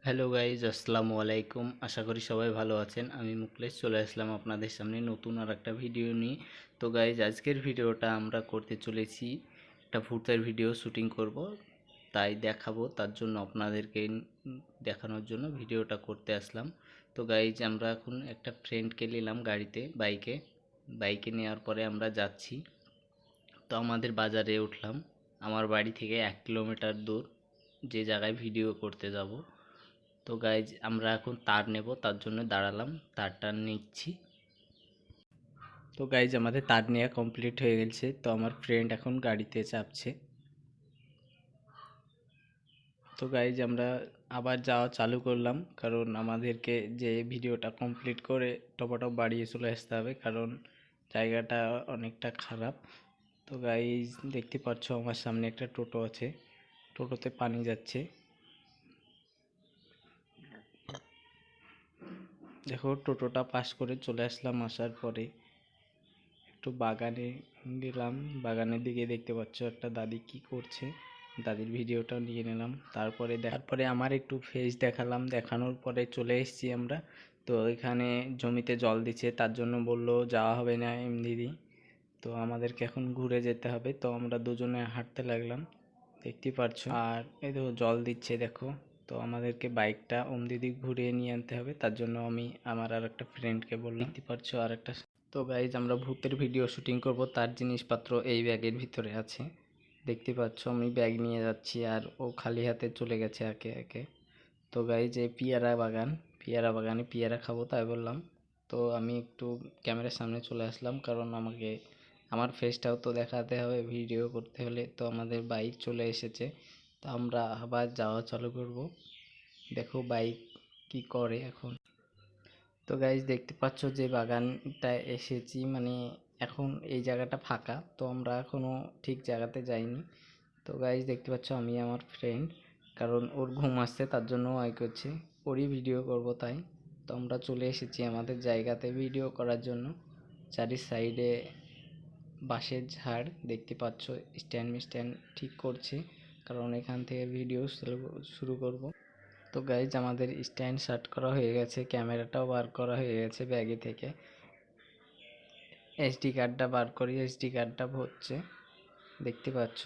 Hello guys, আসসালামু আলাইকুম। আশা করি সবাই ভালো আছেন। আমি মুকলেশ চলে আসলাম আপনাদের সামনে নতুন আর একটা ভিডিও নিয়ে। তো গাইজ, আজকের ভিডিওটা আমরা করতে চলেছি একটা ভূতের ভিডিও শুটিং করব, তাই দেখাবো। তার জন্য আপনাদেরকে দেখানোর জন্য ভিডিওটা করতে আসলাম। তো গাইজ, আমরা এখন একটা ফ্রেন্ডকে নিলাম গাড়িতে, বাইকে নেওয়ার পরে আমরা যাচ্ছি। তো আমাদের বাজারে উঠলাম, আমার বাড়ি থেকে 1 কিলোমিটার দূর যে জায়গায় ভিডিও করতে যাব। তো গাইজ, আমরা এখন তার নেব, তার জন্য দাঁড়ালাম, তারটা নিচ্ছি। তো গাইজ, আমাদের তার নেওয়া কমপ্লিট হয়ে গেছে। তো আমার ফ্রেন্ড এখন গাড়িতে চাপছে। তো গাইজ, আমরা আবার যাওয়া চালু করলাম, কারণ আমাদেরকে যে ভিডিওটা কমপ্লিট করে টপাটপ বাড়িয়ে চলে আসতে হবে, কারণ জায়গাটা অনেকটা খারাপ। তো গাইজ, দেখতে পাচ্ছ আমার সামনে একটা টোটো আছে, টোটোতে পানি যাচ্ছে। দেখো, টোটোটা পাস করে চলে আসলাম। আসার পরে একটু বাগানে গেলাম, বাগানের দিকে দেখতে পাচ্ছ একটা দাদি কি করছে, দাদির ভিডিওটাও নিয়ে নিলাম। তারপরে আমার একটু ফেস দেখালাম, দেখানোর পরে চলে এসেছি আমরা। তো এখানে জমিতে জল দিচ্ছে, তার জন্য বললো যাওয়া হবে না এমনি। তো আমাদেরকে এখন ঘুরে যেতে হবে। তো আমরা দুজনে হাঁটতে লাগলাম, দেখতে পাচ্ছ। আর এই তো জল দিচ্ছে, দেখো। তো আমাদেরকে বাইকটা দিক ঘুরিয়ে নিয়ে আনতে হবে, তার জন্য আমি আমার আর একটা ফ্রেন্ডকে বললাম। দেখতে পাচ্ছ আর একটা। তো গাইজ, আমরা ভূতের ভিডিও শুটিং করব, তার জিনিসপত্র এই ব্যাগের ভিতরে আছে। দেখতে পাচ্ছ আমি ব্যাগ নিয়ে যাচ্ছি, আর ও খালি হাতে চলে গেছে একে একে। তো গাইজ, এই পেয়ারা বাগানে পেয়ারা খাবো তাই বললাম। তো আমি একটু ক্যামেরার সামনে চলে আসলাম, কারণ আমাকে আমার ফেসটাও তো দেখাতে হবে ভিডিও করতে হলে। তো আমাদের বাইক চলে এসেছে, তো আমরা আবার যাওয়া চালু করব। দেখো বাইক কি করে এখন। তো গাইজ, দেখতে পাচ্ছ যে বাগানটায় এসেছি, মানে এখন এই জায়গাটা ফাঁকা, তো আমরা এখনও ঠিক জায়গাতে যাইনি। তো গাইজ, দেখতে পাচ্ছ আমি আমার ফ্রেন্ড, কারণ ওর ঘুম আসছে তার জন্য আই করছে, ওরই ভিডিও করব তাই। তো আমরা চলে এসেছি আমাদের জায়গাতে ভিডিও করার জন্য। চারি সাইডে বাঁশের ঝাড় দেখতে পাচ্ছ, স্ট্যান্ড ঠিক করছে, কারণ এখান থেকে ভিডিও শুরু করব। তো গাইজ, আমাদের স্ট্যান্ড সেট করা হয়ে গেছে, ক্যামেরাটাও বার করা হয়ে গেছে ব্যাগে থেকে। এসডি কার্ডটা বার করি, এসডি কার্ডটা ভরছে, দেখতে পাচ্ছ।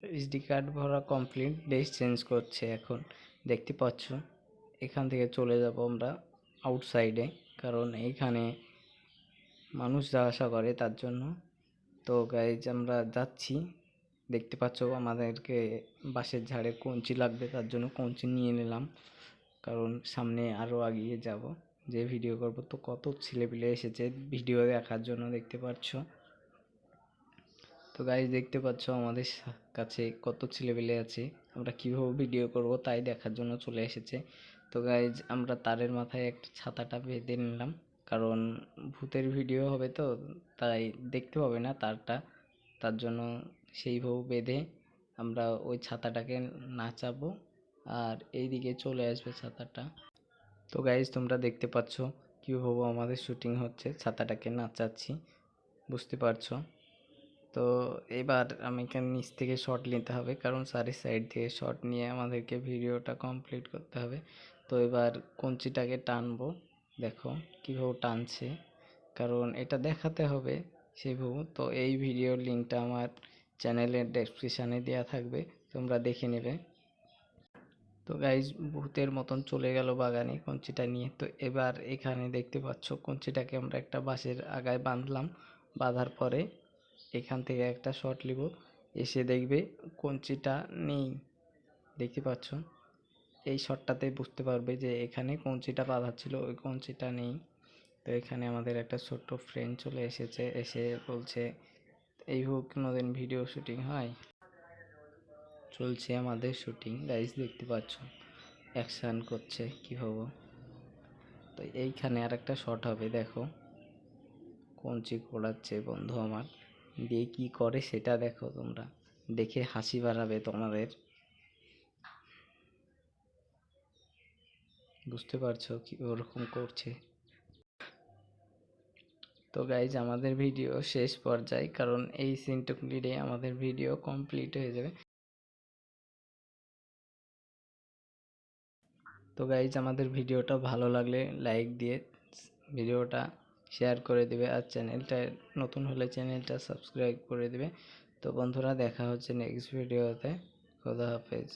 এসডি কার্ড ভরা কমপ্লিট, ড্রেস চেঞ্জ করছে এখন, দেখতে পাচ্ছ। এখান থেকে চলে যাব আমরা আউটসাইডে, কারণ এইখানে মানুষ যাওয়া আসা করে তার জন্য। তো গাইজ, আমরা যাচ্ছি, দেখতে পাচ্ছ আমাদেরকে বাঁশের ঝাড়ে কঞ্চি লাগবে, তার জন্য কঞ্চি নিয়ে নিলাম, কারণ সামনে আরও এগিয়ে যাব, যে ভিডিও করব। তো কত ছেলেপিলে এসেছে ভিডিও দেখার জন্য, দেখতে পাচ্ছ। তো গাইজ, দেখতে পাচ্ছ আমাদের কাছে কত ছেলেপিলে আছে, আমরা কীভাবে ভিডিও করব তাই দেখার জন্য চলে এসেছে। তো গাইজ, আমরা তারের মাথায় একটা ছাতাটা বেঁধে নিলাম, কারণ ভূতের ভিডিও হবে তো, তাই দেখতে পাবে না তারটা, তার জন্য সেইভাবে বেঁধে আমরা ওই ছাতাটাকে নাচাবো, আর এইদিকে চলে আসবে ছাতাটা। তো গাইজ, তোমরা দেখতে পাচ্ছ কীভাবে আমাদের শুটিং হচ্ছে, ছাতাটাকে নাচাচ্ছি, বুঝতে পারছো। তো এবার আমাকে নিচ থেকে শট নিতে হবে, কারণ চারি সাইড থেকে শট নিয়ে আমাদেরকে ভিডিওটা কমপ্লিট করতে হবে। তো এবার কঞ্চিটাকে টানবো, দেখো কীভাবে টানছে, কারণ এটা দেখাতে হবে সেইভাবে। তো এই ভিডিওর লিঙ্কটা আমার চ্যানেলের ডেসক্রিপশানে দেওয়া থাকবে, তোমরা দেখে নেবে। তো গাইজ, ভূতের মতন চলে গেল বাগানে কঞ্চিটা নিয়ে। তো এবার এখানে দেখতে পাচ্ছ কঞ্চিটাকে আমরা একটা বাঁশের আগায় বাঁধলাম, বাঁধার পরে এখান থেকে একটা শট নিব, এসে দেখবে কঞ্চিটা নেই, দেখতে পাচ্ছ। এই শটটাতে বুঝতে পারবে যে এখানে কঞ্চিটা বাঁধা ছিল, ওই কঞ্চিটা নেই। তো এখানে আমাদের একটা ছোট্ট ফ্রেন্ড চলে এসেছে, এসে বলছে এইভাবে কোনোদিন ভিডিও শুটিং হয়। চলছে আমাদের শুটিং, গাইজ দেখতে পাচ্ছ অ্যাকশান করছে কীভাবে। তো এইখানে আর একটা শট হবে, দেখো কঞ্চি কোড়াচ্ছে বন্ধু আমার, দিয়ে কি করে সেটা দেখো, তোমরা দেখে হাসি বাড়াবে তোমাদের, বুঝতে পারছো কি ওরকম করছে। তো গাইজ আমাদের ভিডিও শেষ পর্যায়ে, কারণ এই সিনটুকু দিয়ে আমাদের ভিডিও কমপ্লিট হয়ে যাবে। তো গাইজ আমাদের ভিডিওটা ভালো লাগলে লাইক দিয়ে ভিডিওটা শেয়ার করে দিবে, আর চ্যানেলটা নতুন হলে চ্যানেলটা সাবস্ক্রাইব করে দিবে। তো বন্ধুরা, দেখা হচ্ছে নেক্সট ভিডিওতে। খোদা হাফেজ।